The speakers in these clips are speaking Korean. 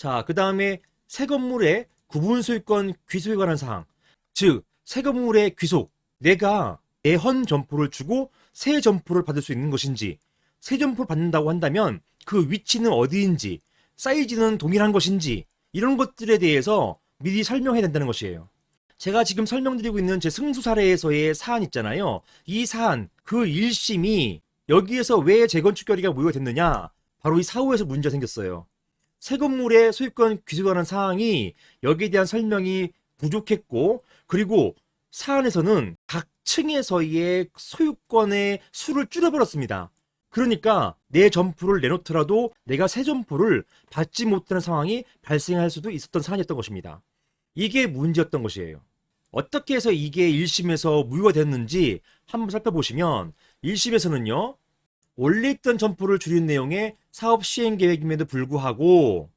자, 그 다음에 새 건물의 구분 소유권 귀속에 관한 사항. 즉, 새 건물의 귀속. 내가 내 헌 점포를 주고 새 점포를 받을 수 있는 것인지, 새 점포를 받는다고 한다면 그 위치는 어디인지, 사이즈는 동일한 것인지, 이런 것들에 대해서 미리 설명해야 된다는 것이에요. 제가 지금 설명드리고 있는 제 승수 사례에서의 사안 있잖아요. 이 사안, 그 1심이 여기에서 왜 재건축 결의가 무효가 됐느냐? 바로 이 사후에서 문제가 생겼어요. 새 건물의 소유권 귀속에 관한 사항이 여기에 대한 설명이 부족했고, 그리고 사안에서는 각 층에서의 소유권의 수를 줄여버렸습니다. 그러니까 내 점포를 내놓더라도 내가 새 점포를 받지 못하는 상황이 발생할 수도 있었던 사안이었던 것입니다. 이게 문제였던 것이에요. 어떻게 해서 이게 1심에서 무효가 됐는지 한번 살펴보시면 1심에서는요. 원래 있던 점포를 줄인 내용의 사업 시행 계획임에도 불구하고,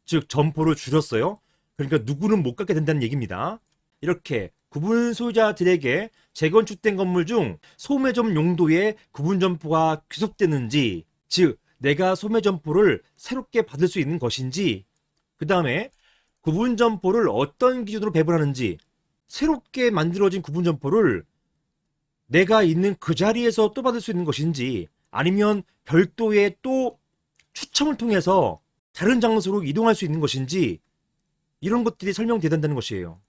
즉 점포를 줄였어요. 그러니까 누구는 못 갖게 된다는 얘기입니다. 이렇게 구분 소유자들에게 재건축된 건물 중 소매점 용도의 구분 점포가 귀속되는지, 즉 내가 소매 점포를 새롭게 받을 수 있는 것인지, 그 다음에 구분 점포를 어떤 기준으로 배분하는지, 새롭게 만들어진 구분 점포를 내가 있는 그 자리에서 또 받을 수 있는 것인지, 아니면 별도의 또 추첨을 통해서 다른 장소로 이동할 수 있는 것인지, 이런 것들이 설명돼야 된다는 것이에요.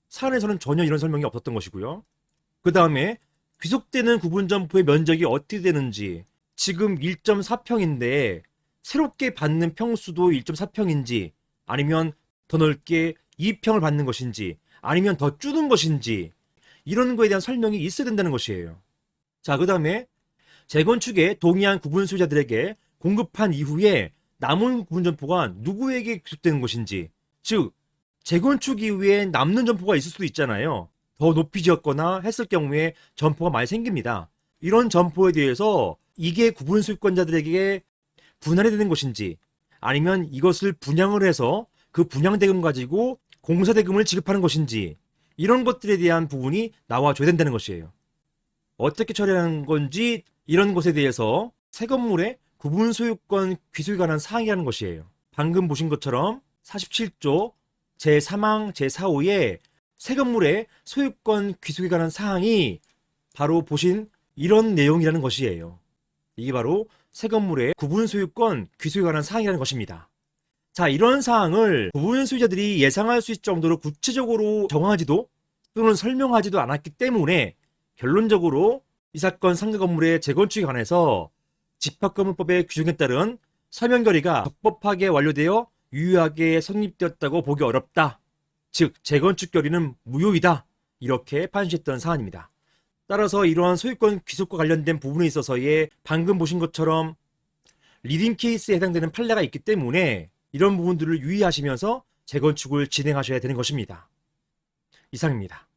사안에서는 전혀 이런 설명이 없었던 것이고요. 그 다음에 귀속되는 구분 점포의 면적이 어떻게 되는지, 지금 1.4평인데 새롭게 받는 평수도 1.4평인지, 아니면 더 넓게 2평을 받는 것인지, 아니면 더 줄은 것인지, 이런 거에 대한 설명이 있어야 된다는 것이에요. 자, 그 다음에 재건축에 동의한 구분 소유자들에게 공급한 이후에 남은 구분 점포가 누구에게 귀속되는 것인지, 즉 재건축 이후에 남는 점포가 있을 수도 있잖아요. 더 높이 지었거나 했을 경우에 점포가 많이 생깁니다. 이런 점포에 대해서 이게 구분 소유권자들에게 분할이 되는 것인지, 아니면 이것을 분양을 해서 그 분양대금 가지고 공사대금을 지급하는 것인지, 이런 것들에 대한 부분이 나와줘야 된다는 것이에요. 어떻게 처리하는 건지, 이런 것에 대해서 새 건물의 구분 소유권 귀속에 관한 사항이라는 것이에요. 방금 보신 것처럼 47조 제3항 제4호에 새 건물의 소유권 귀속에 관한 사항이 바로 보신 이런 내용이라는 것이에요. 이게 바로 새 건물의 구분 소유권 귀속에 관한 사항이라는 것입니다. 자, 이런 사항을 구분 소유자들이 예상할 수 있을 정도로 구체적으로 정하지도 또는 설명하지도 않았기 때문에 결론적으로 이 사건 상가 건물의 재건축에 관해서 집합건물법의 규정에 따른 서면 결의가 적법하게 완료되어 유효하게 성립되었다고 보기 어렵다. 즉 재건축 결의는 무효이다. 이렇게 판시했던 사안입니다. 따라서 이러한 소유권 귀속과 관련된 부분에 있어서의 방금 보신 것처럼 리딩 케이스에 해당되는 판례가 있기 때문에 이런 부분들을 유의하시면서 재건축을 진행하셔야 되는 것입니다. 이상입니다.